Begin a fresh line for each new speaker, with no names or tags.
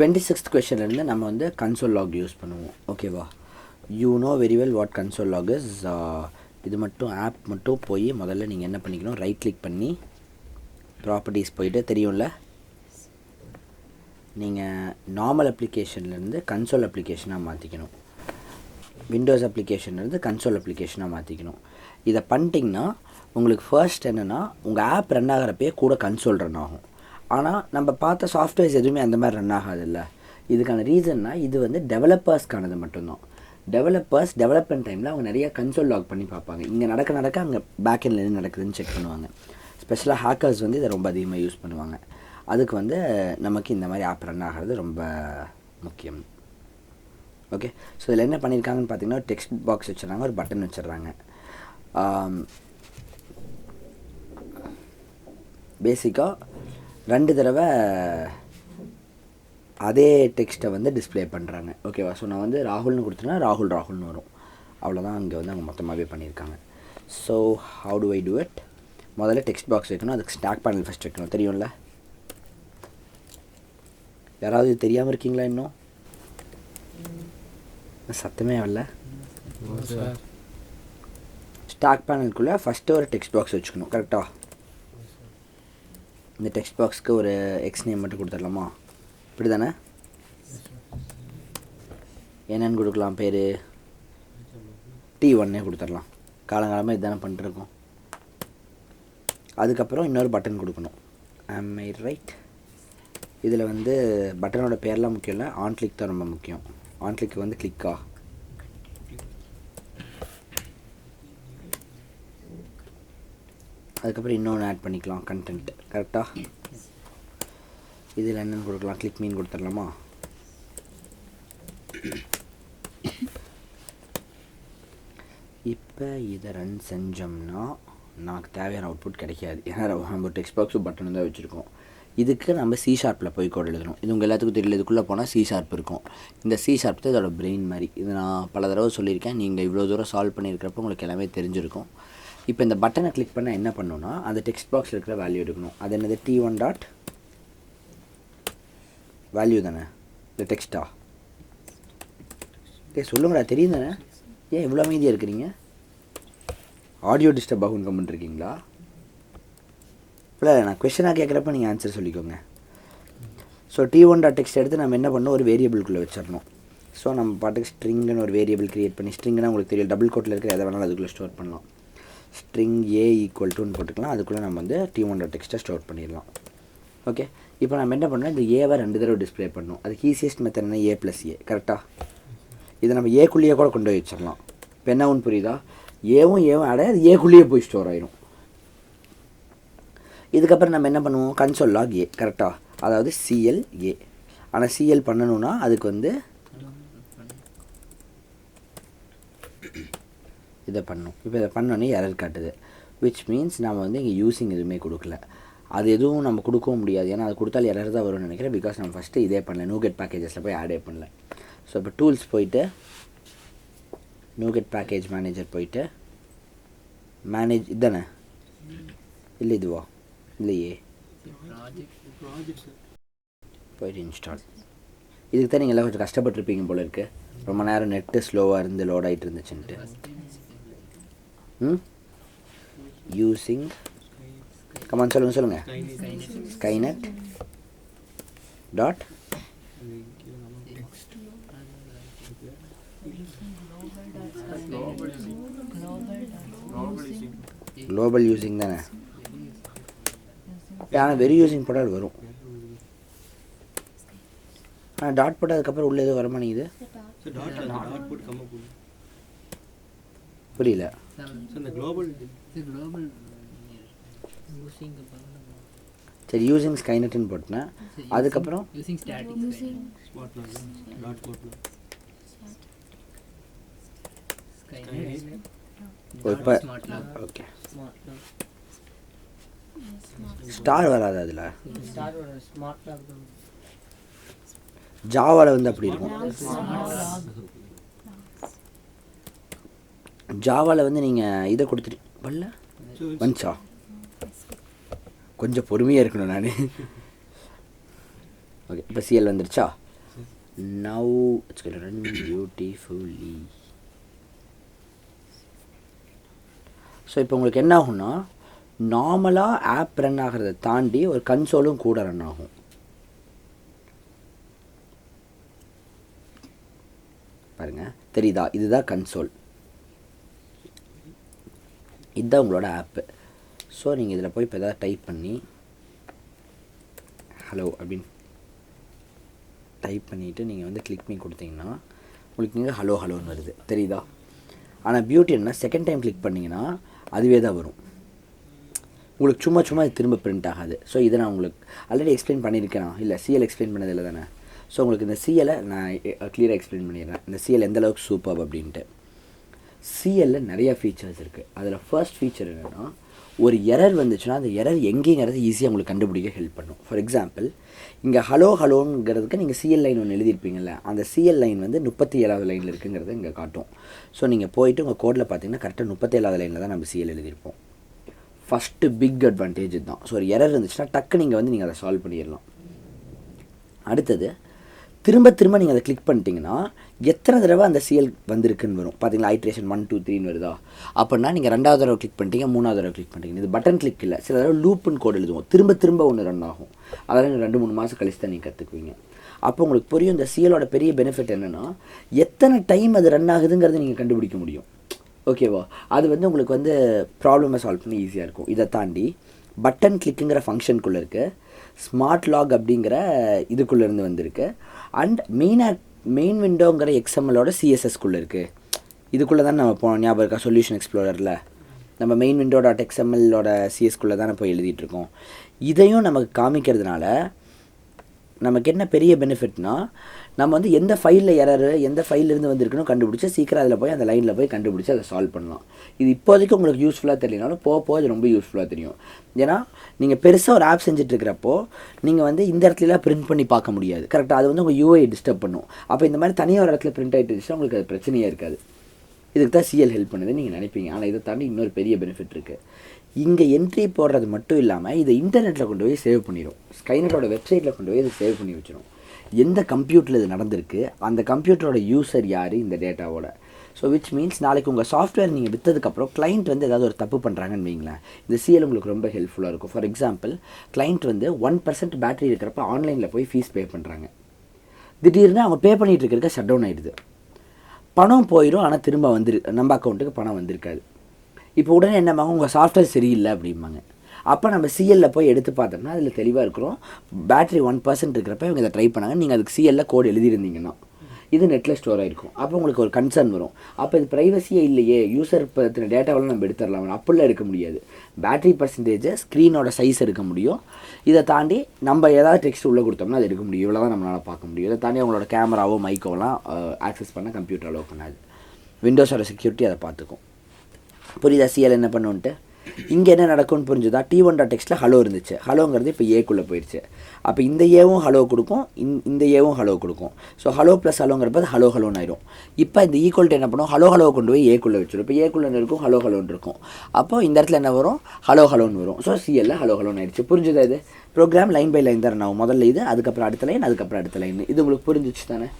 26th questionலேருந்து நம்ம வந்து console lock use பண்ணுவோம். ஓகேவா? You know very well what console lock is. இது மட்டும் ஆப் மட்டும் போய் முதல்ல நீங்கள் என்ன பண்ணிக்கணும், ரைட் கிளிக் பண்ணி ப்ராப்பர்ட்டிஸ் போயிட்டு, தெரியும்ல, நீங்கள் நார்மல் அப்ளிகேஷன்லேருந்து கன்சோல் அப்ளிகேஷனாக மாற்றிக்கணும். விண்டோஸ் அப்ளிகேஷன்லேருந்து கன்சோல் அப்ளிகேஷனாக மாற்றிக்கணும். இதை பண்ணிட்டிங்கன்னா உங்களுக்கு ஃபர்ஸ்ட் என்னென்னா, உங்கள் ஆப் ரன் ஆகிறப்பே கூட கன்சோல் ரன் ஆகும். ஆனால் நம்ம பார்த்த சாஃப்ட்வேர்ஸ் எதுவுமே அந்த மாதிரி ரன் ஆகாதில்ல. இதுக்கான ரீசன்னா இது வந்து டெவலப்பர்ஸ்க்கானது மட்டும்தான். டெவலப்பர்ஸ் டெவலப்மெண்ட் டைமில் அவங்க நிறைய கன்சோல் லாக் பண்ணி பார்ப்பாங்க. இங்கே நடக்க அங்கே பேக்கெண்டில் எது நடக்குதுன்னு செக் பண்ணுவாங்க. ஸ்பெஷலாக ஹேக்கர்ஸ் வந்து இதை ரொம்ப அதிகமாக யூஸ் பண்ணுவாங்க. அதுக்கு வந்து நமக்கு இந்த மாதிரி ஆப் ரன் ஆகிறது ரொம்ப முக்கியம். ஓகே, ஸோ இதில் என்ன பண்ணியிருக்காங்கன்னு பார்த்தீங்கன்னா, டெக்ஸ்ட் பாக்ஸ் வச்சுறாங்க, ஒரு பட்டன் வச்சிடுறாங்க. பேசிக்காக 2 தடவை அதே டெக்ஸ்ட்டை வந்து டிஸ்பிளே பண்ணுறாங்க. ஓகேவா? ஸோ நான் வந்து ராகுல்னு கொடுத்தேன்னா ராகுல்னு வரும். அவ்வளோதான் இங்கே வந்து அவங்க மொத்தமாகவே பண்ணியிருக்காங்க. So how to I do it? முதல்ல டெக்ஸ்ட் பாக்ஸ் வைக்கணும், அதுக்கு ஸ்டாக் பேனல் ஃபஸ்ட் வைக்கணும். தெரியும்ல? யாராவது தெரியாமல் இருக்கீங்களா? இன்னும் சத்தமே வரல. ஸ்டாக் பேனலுக்குள்ளே ஃபஸ்ட்டு ஒரு டெக்ஸ்ட் பாக்ஸ் வச்சுக்கணும். கரெக்டாக? இந்த டெக்ஸ்ட் பாக்ஸ்க்கு ஒரு எக்ஸ் நேம் மட்டும் கொடுத்துடலாமா? இப்படி தானே? என்னென்னு கொடுக்கலாம்? பேர் T1 கொடுத்துடலாம். காலங்காலமாக இதுதானே பண்ணிட்டுருக்கோம். அதுக்கப்புறம் இன்னொரு பட்டன் கொடுக்கணும். ஆம் ஐ ரைட்? இதில் வந்து பட்டனோட பேர்லாம் முக்கியம் இல்லை, ஆன் கிளிக் தான் ரொம்ப முக்கியம். ஆன் கிளிக் வந்து கிளிக்கா. அதுக்கப்புறம் இன்னொன்று ஆட் பண்ணிக்கலாம், கண்டென்ட். கரெக்டாக? இதில் என்னென்னு கொடுக்கலாம்? கிளிக் மீன் கொடுத்துடலாமா? இப்போ இதை ரன் செஞ்சோம்னா நமக்கு தேவையான அவுட்புட் கிடைக்காது. ஏன்னா நம்ம டெக்ஸ்ட் பாக்ஸும் பட்டன் தான் வச்சுருக்கோம். இதுக்கு நம்ம C# போய் கோட் எழுதணும். இது உங்கள் எல்லாத்துக்கும் தெரியல. இதுக்குள்ளே போனால் C# இருக்கும். இந்த C# தான் இதோட பிரெயின் மாதிரி. இது நான் பல தடவை சொல்லியிருக்கேன். நீங்கள் இவ்வளோ தூரம் சால்வ் பண்ணியிருக்கிறப்ப உங்களுக்கு எல்லாமே தெரிஞ்சிருக்கும். இப்போ இந்த பட்டனை கிளிக் பண்ண என்ன பண்ணணும்னா, அந்த டெக்ஸ்ட் பாக்ஸில் இருக்கிற வேல்யூ எடுக்கணும். அது என்னது? T1 டாட் வேல்யூ தானே? இந்த டெக்ஸ்ட்டா? சொல்லுங்கடா, தெரியும் தானே? ஏன் இவ்வளோ அமைதியாக இருக்கிறீங்க? ஆடியோ டிஸ்டர்ப் ஆகும் கம்மின்ட்ருக்கீங்களா? இல்லை, நான் கொஷனாக கேட்குறப்ப நீங்கள் ஆன்சர் சொல்லிக்கோங்க. ஸோ T1 டாட் டெக்ஸ்ட் எடுத்து நம்ம என்ன பண்ணணும், ஒரு வேரியபிள்குள்ளே வச்சிடணும். ஸோ நம்ம பாட்டுக்கு ஸ்ட்ரிங்குன்னு ஒரு வேரியபிள் க்ரியேட் பண்ணி, ஸ்ட்ரிங்குன்னா உங்களுக்கு தெரியும், டபுள் கோட்டில் இருக்கிற எதை வேணாலும் அதுக்குள்ளே ஸ்டோர் பண்ணலாம். ஸ்ட்ரிங் A = போட்டுக்கலாம். அதுக்குள்ளே நம்ம வந்து T1 டாட் டெக்ஸ்ட்டை ஸ்டோர் பண்ணிடலாம். ஓகே, இப்போ நம்ம என்ன பண்ணோம், இந்த ஏவை 2 தடவை டிஸ்பிளே பண்ணணும். அதுக்கு ஈஸியஸ்ட் மெத்தட் என்ன? A+A. கரெக்டாக? இதை நம்ம ஏக்குள்ளேயே கூட கொண்டு போய் வச்சிடலாம். இப்போ என்ன ஒன்று புரியுதா? ஏவும் ஆட அது ஏக்குள்ளேயே போய் ஸ்டோர் ஆயிடும். இதுக்கப்புறம் நம்ம என்ன பண்ணுவோம், கன்சோல் லாக் A. கரெக்டாக? அதாவது CLA. ஆனால் CL பண்ணணுன்னா அதுக்கு வந்து இதை பண்ணணும். இப்போ இதை பண்ணோன்னே எரர் காட்டுது. விச் மீன்ஸ் நம்ம வந்து இங்கே யூஸிங் எதுவுமே கொடுக்கல. அது எதுவும் நம்ம கொடுக்கவும் முடியாது. ஏன்னா அது கொடுத்தாலும் எரர் தான் வரும்னு நினைக்கிறேன். பிகாஸ் நம்ம ஃபஸ்ட்டு இதே பண்ணல, நூகெட் பேக்கேஜஸில் போய் ஆடே பண்ணல. ஸோ இப்போ டூல்ஸ் போயிட்டு நூகெட் பேக்கேஜ் மேனேஜர் போயிட்டு மேனேஜ் இதுதானே? இல்லை இதுவா? இல்லையே, போயிட்டு இன்ஸ்டால். இதுக்கு தான் நீங்கள் எல்லாம் கொஞ்சம் கஷ்டப்பட்டுருப்பீங்க போல இருக்குது. ரொம்ப நேரம் நெட்டு ஸ்லோவாக இருந்து லோட் ஆகிட்டு இருந்துச்சுன்ட்டு. யூஸிங் கமாண்ட் சொல்லுங்கள். ஸ்கைநெட் டாட் குளோபல் யூஸிங் தானே? ஆனால் வெரி யூஸிங் போட்டால் வரும். ஆனால் டாட் போட்டால் அதுக்கப்புறம் உள்ள எதுவும் வரமாட்டேங்குது. புரியல. சரி, யூஸிங் ஸ்கைநெட்னு போட்டேன். அதுக்கப்புறம் இப்போ ஓகே, ஸ்டார் வராது அதில். ஜாவாவில் வந்து அப்படி இருக்கும். ஜாவாவில் வந்து நீங்கள் இதை கொடுத்துட்டு வரல வந்துச்சா? கொஞ்சம் பொறுமையாக இருக்கணும் நான். ஓகே, இப்போ CL வந்துருச்சா? Now it's going to run beautifully. So இப்போ உங்களுக்கு என்ன ஆகும்னா நார்மலாக ஆப் ரன் ஆகிறத தாண்டி ஒரு கன்சோலும் கூட ரன் ஆகும். பாருங்கள் தெரியுதா, இதுதான் கன்சோல், இதுதான் உங்களோட ஆப்பு. ஸோ நீங்கள் இதில் போய் இப்போ எதாவது டைப் பண்ணி ஹலோ அப்படின்னு டைப் பண்ணிவிட்டு நீங்கள் வந்து கிளிக் பண்ணி கொடுத்தீங்கன்னா உங்களுக்கு இங்கே ஹலோ ஹலோன்னு வருது, தெரியுதா? ஆனால் பியூட்டி என்ன, செகண்ட் டைம் கிளிக் பண்ணிங்கன்னா அதுவே தான் வரும், உங்களுக்கு சும்மா சும்மா இது திரும்ப பிரிண்ட் ஆகாது. ஸோ இதை நான் உங்களுக்கு ஆல்ரெடி எக்ஸ்பிளைன் பண்ணியிருக்கேனா இல்லை, சிஎல் எக்ஸ்பிளைன் பண்ணதில்லை தானே? ஸோ உங்களுக்கு இந்த சிஎலை நான் க்ளியராக எக்ஸ்பிளைன் பண்ணிடுறேன், இந்த சிஎல் எந்தளவுக்கு சூப்பர் அப்படின்ட்டு. சிஎல்லில் நிறையா ஃபீச்சர்ஸ் இருக்குது. அதில் ஃபர்ஸ்ட் ஃபீச்சர் என்னென்னா, ஒரு எரர் வந்துச்சுன்னா அந்த எரர் எங்கேங்கிறது ஈஸியாக உங்களுக்கு கண்டுபிடிக்க ஹெல்ப் பண்ணும். ஃபார் எக்ஸாம்பிள் இங்கே ஹலோ ஹலோங்கிறதுக்கு நீங்கள் சிஎல் லைன் ஒன்று எழுதியிருப்பீங்கள்ல, அந்த சிஎல் லைன் வந்து 37வது லைனில் இருக்குங்கிறத இங்கே காட்டும். ஸோ நீங்கள் போயிட்டு உங்கள் கோடில் பார்த்தீங்கன்னா கரெக்டாக 37வது லைனில் தான் நம்ம சிஎல் எழுதியிருப்போம். ஃபஸ்ட்டு பிக் அட்வான்டேஜ் தான். ஸோ ஒரு எரர் இருந்துச்சுன்னா டக்கு நீங்கள் அதை சால்வ் பண்ணிடலாம். அடுத்தது திரும்ப திரும்ப நீங்கள் அதை கிளிக் பண்ணிட்டீங்கன்னா எத்தனை தடவை அந்த சிஎல் வந்திருக்குன்னு வரும் பார்த்தீங்களா. ஐட்ரேஷன் 1 2 3 வருதா, அப்படின்னா நீங்கள் 2வது தடவை கிளிக் பண்ணிட்டீங்க, 3வது தடவை கிளிக் பண்ணிட்டீங்க. இது பட்டன் கிளிக் இல்லை, சில தடவை லூப்புன்னு கோட் எழுதுவோம், திரும்ப திரும்ப ஒன்று ரன் ஆகும். அதெல்லாம் 2-3 மாதம் கழிச்சு தான் நீங்கள் கற்றுக்குவீங்க. அப்போ உங்களுக்கு புரியும் இந்த சிஎலோட பெரிய பெனிஃபிட் என்னென்னா, எத்தனை டைம் அது ரன் ஆகுதுங்கிறத நீங்கள் கண்டுபிடிக்க முடியும். ஓகேவா? அது வந்து உங்களுக்கு வந்து ப்ராப்ளமை சால்வ் பண்ணி ஈஸியாக இருக்கும். இதை தாண்டி பட்டன் கிளிக்குங்கிற ஃபங்க்ஷனுக்குள்ளே இருக்குது, ஸ்மார்ட் லாக் அப்படிங்கிற இதுக்குள்ளேருந்து வந்திருக்கு, அண்ட் மெயின் விண்டோங்கிற எக்ஸ்எம்எலோட சிஎஸ்எஸ்குள்ளே இருக்குது. இதுக்குள்ளே தான் நம்ம போனோம், ஞாபகம் இருக்கா? சொல்யூஷன் எக்ஸ்ப்ளோரரில் நம்ம மெயின் விண்டோ டாட் எக்ஸ்எம்எல்லோட சிஎஸ்குள்ளே தான் போய் எழுதிட்டுருக்கோம். இதையும் நமக்கு காமிக்கிறதுனால நமக்கு என்ன பெரிய பெனிஃபிட்னா, நம்ம வந்து எந்த ஃபைலில் எரரு எந்த ஃபைலிருந்து வந்திருக்குன்னு கண்டுபிடிச்சி சீக்கிரம் அதில் போய் அந்த லைனில் போய் கண்டுபிடிச்சி அதை சால்வ் பண்ணலாம். இது இப்போதைக்கு உங்களுக்கு யூஸ்ஃபுல்லாக தெரியலனாலும் போக அது ரொம்ப யூஸ்ஃபுல்லாக தெரியும். ஏன்னா நீங்கள் பெருசாக ஒரு ஆப் செஞ்சுட்ருக்கிறப்போ நீங்கள் வந்து இந்த இடத்துலலாம் பிரிண்ட் பண்ணி பார்க்க முடியாது, கரெக்டாக? அது வந்து உங்கள் யூஐ டிஸ்டர்ப் பண்ணும். அப்போ இந்த மாதிரி தனியாக ஒரு இடத்துல பிரிண்ட் ஆகிட்டு இருந்துச்சுன்னா உங்களுக்கு அது பிரச்சனையே இருக்காது. இதுக்கு தான் சிஎல் ஹெல்ப் பண்ணுதுன்னு நீங்கள் நினைப்பீங்க. ஆனால் இதை தாண்டி இன்னொரு பெரிய பெனிஃபிட் இருக்குது. இங்கே என்ட்ரி போடுறது மட்டும் இல்லாமல் இதை இன்டர்நெட்டில் கொண்டு போய் சேவ் பண்ணிடும். ஸ்கைநெட்டோட வெப்சைட்டில் கொண்டு போய் இதை சேவ் பண்ணி வச்சிடும். எந்த கம்ப்யூட்டரில் இது நடந்திருக்கு, அந்த கம்ப்யூட்டரோட யூசர் யார் இந்த டேட்டாவோட. ஸோ விச் மீன்ஸ் நாளைக்கு உங்கள் சாஃப்ட்வேர் நீங்கள் விற்றதுக்கப்புறம் கிளைண்ட் வந்து ஏதாவது ஒரு தப்பு பண்ணுறாங்கன்னு வைங்களேன், இந்த சிஎல் உங்களுக்கு ரொம்ப ஹெல்ப்ஃபுல்லாக இருக்கும். ஃபார் எக்ஸாம்பிள் கிளைண்ட் வந்து 1% பேட்டரி இருக்கிறப்ப ஆன்லைனில் போய் ஃபீஸ் பே பண்ணுறாங்க. திடீர்னு அவங்க பே பண்ணிகிட்டு இருக்கிறக்க ஷட் டவுன் ஆகிடுது, பணம் போயிடும், ஆனால் திரும்ப நம்ம அக்கௌண்ட்டுக்கு பணம் வந்திருக்காது. இப்போ உடனே என்னம்பாங்க, உங்கள் சாஃப்ட்வேர் சரியில்லை அப்படிம்பாங்க. அப்போ நம்ம சிஎல்லில் போய் எடுத்து பார்த்தோம்னா அதில் தெளிவாக இருக்கிறோம், பேட்டரி 1% இருக்கிறப்ப இவங்க இதை ட்ரை பண்ணாங்க, நீங்கள் அதுக்கு சிஎல்லில் கோடு எழுதியிருந்தீங்கன்னா இது நெட்டில் ஸ்டோர் ஆகிருக்கும். அப்போ உங்களுக்கு ஒரு கன்சர்ன் வரும், அப்போ இது ப்ரைவசியே இல்லையே, யூசர் பற்றின டேட்டாவெல்லாம் நம்ம எடுத்துடலாம். அப்படிலாம் எடுக்க முடியாது. பேட்டரி பர்சன்டேஜை, ஸ்க்ரீனோட சைஸ் எடுக்க முடியும். இதை தாண்டி நம்ம ஏதாவது டெக்ஸ்ட் உள்ளே கொடுத்தோம்னா அது எடுக்க முடியும். இவ்வளோ தான் நம்மளால் பார்க்க முடியும். இதை தாண்டி அவங்களோட கேமராவோ மைக்கோலாம் ஆக்சஸ் பண்ண கம்ப்யூட்டர் அலோவ் பண்ணாது. விண்டோஸோட செக்யூரிட்டி அதை பார்த்துக்கும். புரியுதா சிஎல் என்ன பண்ணுன்ட்டு? இங்கே என்ன நடக்கும்னு புரிஞ்சுதா? T1.txt ஹலோ இருந்துச்சு, ஹலோங்கிறது இப்போ ஏக்குள்ளே போயிடுச்சு. அப்போ இந்த ஏவும் ஹலோ கொடுக்கும், இந்த ஏவும் ஹலோ கொடுக்கும். ஸோ ஹலோ ப்ளஸ் ஹலோங்கிறப்ப ஹலோ ஹலோன்னு ஆயிடும். இப்போ இந்த ஈக்குவல்ட்டு என்ன பண்ணும், ஹலோ ஹலோ கொண்டு போய் ஏக்குள்ளே வச்சிடும். இப்போ ஏக்குள்ளே இருக்கும், ஹலோ ஹலோன்னு இருக்கும். அப்போ இந்த இடத்துல என்ன வரும், ஹலோ ஹலோன்னு வரும். ஸோ சிஎல்ல ஹலோ ஹலோன்னு ஆயிடுச்சு. புரிஞ்சுதா? இது ப்ரோக்ராம் லைன் பை லைன் தான் ஆகும். முதல்ல இது, அதுக்கப்புறம் அடுத்த லைன், அதுக்கப்புறம் அடுத்த லைன். இது உங்களுக்கு புரிஞ்சிச்சு தானே?